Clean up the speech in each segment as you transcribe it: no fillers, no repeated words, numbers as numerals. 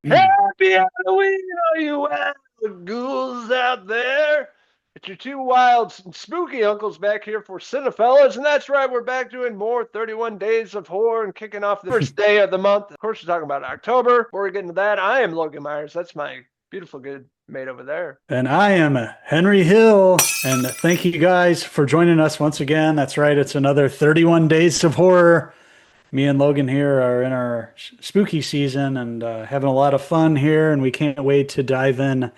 Happy Halloween, all you wild ghouls out there. It's your two wild and spooky uncles back here for Cinephellas, and that's right, we're back doing more 31 Days of Horror and kicking off the first day of the month. Of course, we're talking about October. Before we get into that, I am Logan Myers. That's my beautiful good mate over there. And I am Henry Hill. And thank you guys for joining us once again. That's right, it's another 31 Days of Horror. Me and Logan here are in our spooky season and having a lot of fun here. And we can't wait to dive in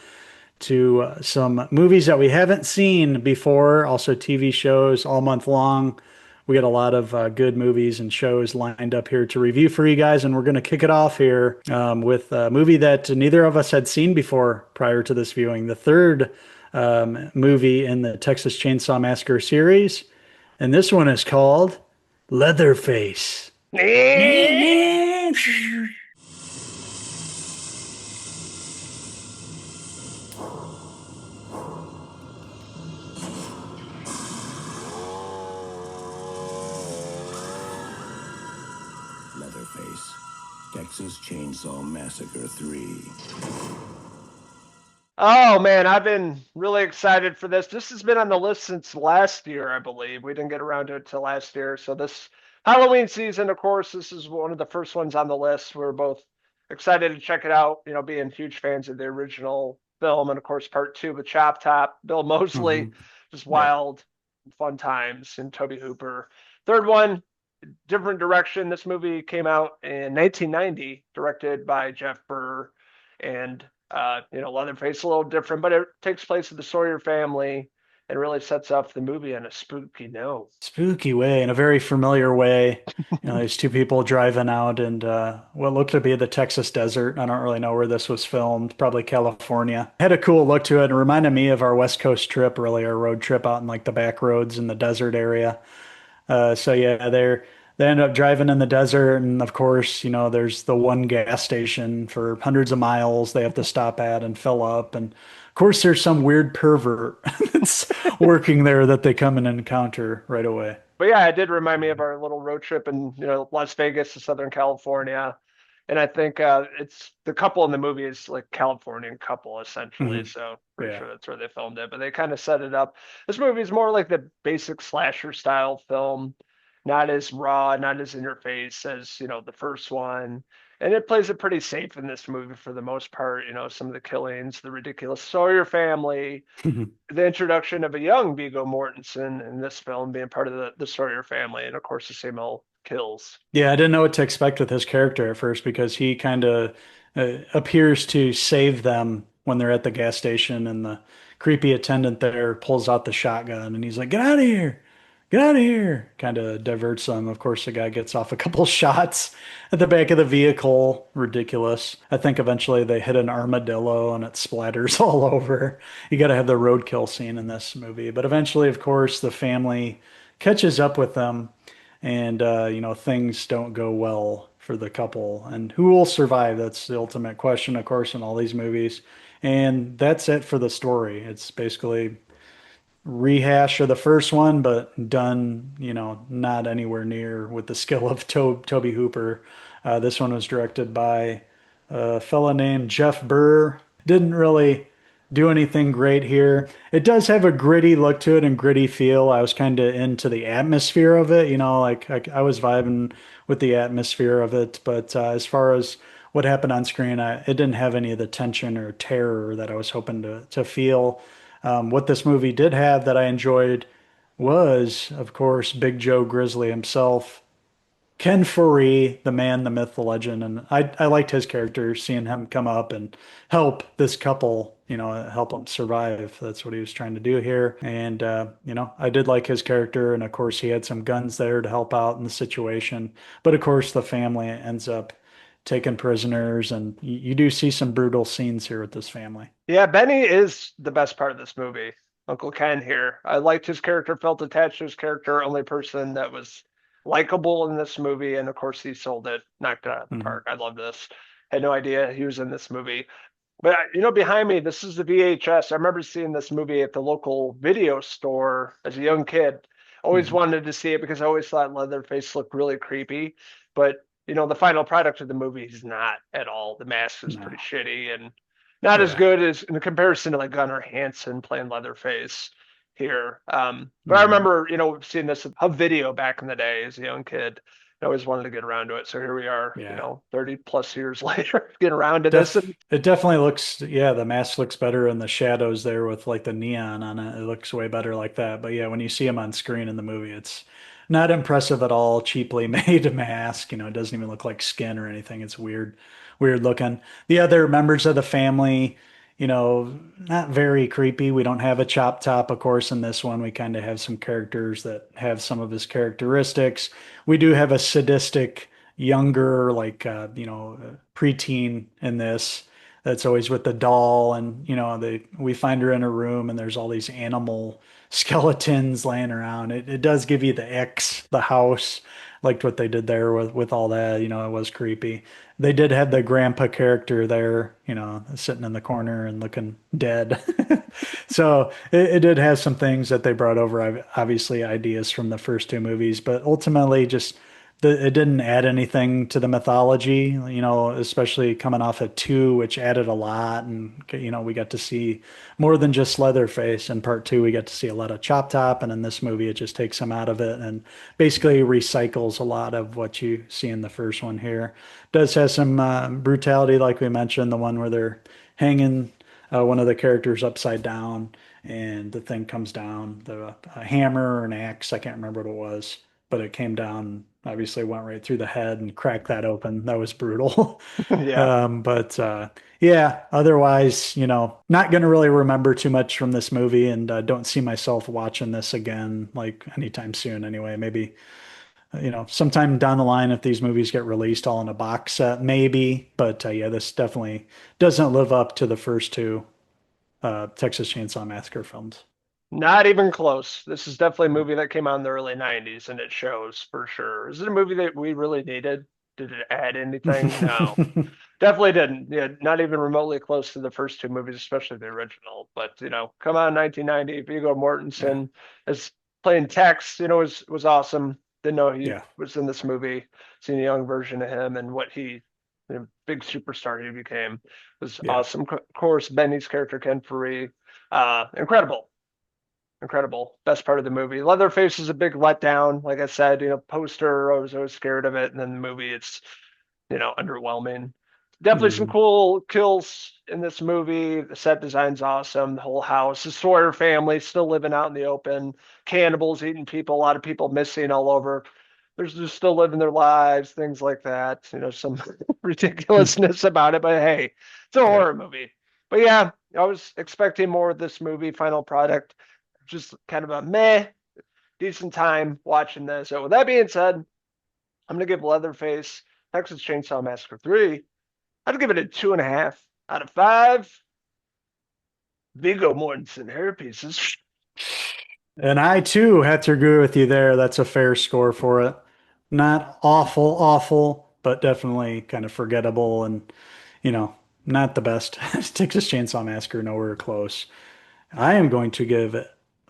to some movies that we haven't seen before, also TV shows all month long. We got a lot of good movies and shows lined up here to review for you guys, and we're going to kick it off here with a movie that neither of us had seen before prior to this viewing. The third movie in the Texas Chainsaw Massacre series, and this one is called Leatherface. Leatherface, Texas Chainsaw Massacre III. Oh man, I've been really excited for this. This has been on the list since last year, I believe. We didn't get around to it till last year. So this Halloween season, of course, this is one of the first ones on the list. We're both excited to check it out, being huge fans of the original film and of course part two with Chop Top, Bill Moseley, Mhm. just Yep. wild, fun times, and Toby Hooper. Third one, different direction. This movie came out in 1990, directed by Jeff Burr, and Leatherface a little different, but it takes place with the Sawyer family and really sets up the movie on a spooky note. Spooky way, in a very familiar way. These two people driving out and what looked to be the Texas desert. I don't really know where this was filmed, probably California. Had a cool look to it. It reminded me of our West Coast trip, really, our road trip out in like the back roads in the desert area. So yeah, they end up driving in the desert, and of course, there's the one gas station for hundreds of miles they have to stop at and fill up, and of course, there's some weird pervert that's working there that they come and encounter right away. But yeah, it did remind me of our little road trip in Las Vegas to Southern California. And I think it's the couple in the movie is like Californian couple essentially, Mhm. so pretty Yeah. sure that's where they filmed it. But they kind of set it up. This movie is more like the basic slasher style film, not as raw, not as in your face as the first one. And it plays it pretty safe in this movie for the most part. Some of the killings, the ridiculous Sawyer family, the introduction of a young Viggo Mortensen in this film being part of the Sawyer family, and of course the same old kills. Yeah, I didn't know what to expect with his character at first because he kind of appears to save them when they're at the gas station, and the creepy attendant there pulls out the shotgun and he's like, "Get out of here! Get out of here!" Kind of diverts them. Of course, the guy gets off a couple shots at the back of the vehicle. Ridiculous. I think eventually they hit an armadillo and it splatters all over. You got to have the roadkill scene in this movie. But eventually, of course, the family catches up with them, and things don't go well for the couple. And who will survive? That's the ultimate question, of course, in all these movies. And that's it for the story. It's basically rehash of the first one, but done, not anywhere near with the skill of Toby Hooper. This one was directed by a fella named Jeff Burr. Didn't really do anything great here. It does have a gritty look to it and gritty feel. I was kind of into the atmosphere of it, like I was vibing with the atmosphere of it. But as far as what happened on screen, it didn't have any of the tension or terror that I was hoping to feel. What this movie did have that I enjoyed was, of course, Big Joe Grizzly himself, Ken Foree, the man, the myth, the legend, and I liked his character, seeing him come up and help this couple, help them survive. That's what he was trying to do here, and I did like his character, and of course, he had some guns there to help out in the situation. But of course, the family ends up taken prisoners, and you do see some brutal scenes here with this family. Yeah, Benny is the best part of this movie. Uncle Ken here. I liked his character, felt attached to his character, only person that was likable in this movie, and of course he sold it, knocked it out of the Mhm. park. I love this. Had no idea he was in this movie. But behind me, this is the VHS. I remember seeing this movie at the local video store as a young kid. Always Mhm. wanted to see it because I always thought Leatherface looked really creepy. But the final product of the movie is not at all. The mask is pretty No. shitty and not as Yeah. good as in comparison to like Gunnar Hansen playing Leatherface here. But I Mhm. remember, seeing this a video back in the day as a young kid. I always wanted to get around to it. So here we are, Yeah. 30 plus years later, getting around to this. And It definitely looks, yeah, the mask looks better in the shadows there with like the neon on it. It looks way better like that. But yeah, when you see him on screen in the movie, it's not impressive at all. Cheaply made mask, it doesn't even look like skin or anything. It's weird, weird looking. The other members of the family, not very creepy. We don't have a chop top, of course, in this one. We kind of have some characters that have some of his characteristics. We do have a sadistic younger, like preteen in this. That's always with the doll, and we find her in a room, and there's all these animal skeletons laying around. It does give you the X, the house. Liked what they did there with all that. It was creepy. They did have the grandpa character there, sitting in the corner and looking dead. So it did have some things that they brought over, obviously ideas from the first two movies, but ultimately just it didn't add anything to the mythology, especially coming off of two, which added a lot. And, we got to see more than just Leatherface. In part two, we got to see a lot of Chop Top. And in this movie, it just takes some out of it and basically recycles a lot of what you see in the first one here. Does have some brutality, like we mentioned, the one where they're hanging one of the characters upside down and the thing comes down, a hammer or an axe. I can't remember what it was, but it came down, obviously went right through the head and cracked that open. That was brutal. yeah, But yeah, otherwise, not going to really remember too much from this movie and don't see myself watching this again like anytime soon anyway. Maybe, sometime down the line if these movies get released all in a box set, maybe. But yeah, this definitely doesn't live up to the first two Texas Chainsaw Massacre films. not even close. This is definitely a movie that came out in the early 90s and it shows for sure. Is it a movie that we really needed? Did it add anything? No. Definitely didn't. Yeah, not even remotely close to the first two movies, especially the original. But come on, 1990. Viggo Yeah. Mortensen as playing Tex, was awesome. Didn't know he Yeah. was in this movie. Seeing a young version of him and what big superstar he became was Yeah. awesome. Of course, Benny's character Ken Faree, incredible, incredible. Best part of the movie. Leatherface is a big letdown. Like I said, poster. I was always scared of it, and then the movie, it's underwhelming. Definitely some Mhm. cool kills in this movie. The set design's awesome. The whole house, the Sawyer family still living out in the open, cannibals eating people, a lot of people missing all over. There's just still living their lives, things like that. Some ridiculousness about it, but hey, it's a Yeah. horror movie. But yeah, I was expecting more of this movie, final product. Just kind of a meh, decent time watching this. So with that being said, I'm gonna give Leatherface Texas Chainsaw Massacre 3. I'd give it a 2.5 out of 5. Viggo Mortensen hair pieces. And I too have to agree with you there. That's a fair score for it. Not awful, awful, but definitely kind of forgettable and, you know, not the best. Texas Chainsaw Massacre, nowhere close. I am going to give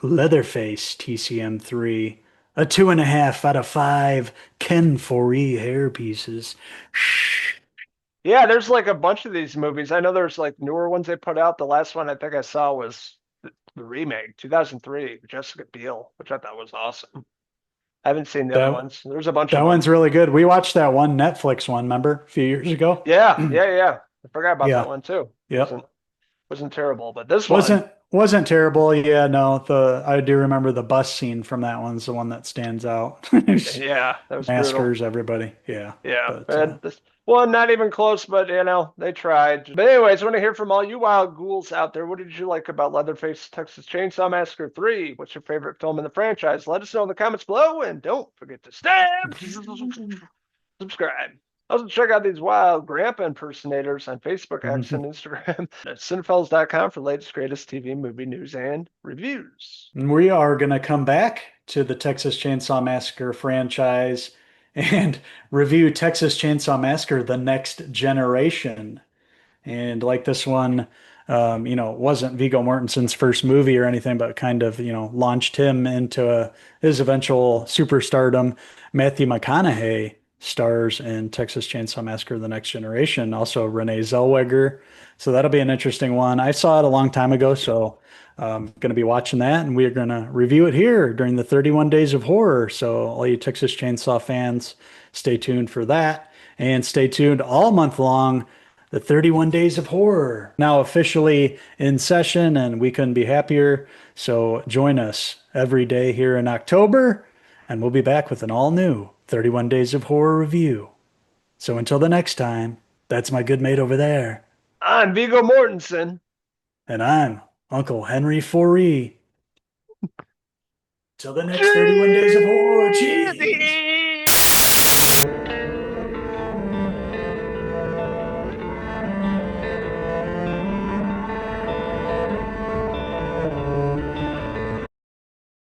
Leatherface TCM3 a 2.5 out of 5 Ken Foree hair pieces. Shh. Yeah, there's like a bunch of these movies. I know there's like newer ones they put out. The last one I think I saw was the remake, 2003, with Jessica Biel, which I thought was awesome. I haven't seen the other That ones. There's a bunch that of one's them. really good. We watched that one Netflix one, remember, a few years ago? Yeah, yeah, yeah. I forgot about that Yeah. one too. Yep. Wasn't terrible, but this one, Wasn't terrible. Yeah, no, the I do remember the bus scene from that one's the one that stands out. yeah, that was brutal. Maskers everybody. Yeah. Yeah, But and this one not even close, but they tried. But anyways, I want to hear from all you wild ghouls out there. What did you like about Leatherface Texas Chainsaw Massacre 3? What's your favorite film in the franchise? Let us know in the comments below, and don't forget to stab, subscribe. Also, check out these wild grandpa impersonators on Facebook, X, and Instagram at Cinephellas.com for the latest, greatest TV, movie news, and reviews. we are gonna come back to the Texas Chainsaw Massacre franchise and review Texas Chainsaw Massacre: The Next Generation. And like this one, wasn't Viggo Mortensen's first movie or anything, but kind of, launched him into his eventual superstardom. Matthew McConaughey stars in Texas Chainsaw Massacre: The Next Generation. Also Renee Zellweger. So that'll be an interesting one. I saw it a long time ago, so I'm going to be watching that, and we're going to review it here during the 31 Days of Horror. So all you Texas Chainsaw fans, stay tuned for that, and stay tuned all month long. The 31 Days of Horror now officially in session, and we couldn't be happier. So join us every day here in October, and we'll be back with an all new 31 Days of Horror review. So until the next time, that's my good mate over there. I'm Viggo Mortensen. And I'm Uncle Henry Foree. Till the next 31 Days of Horror. Cheese! Cheese!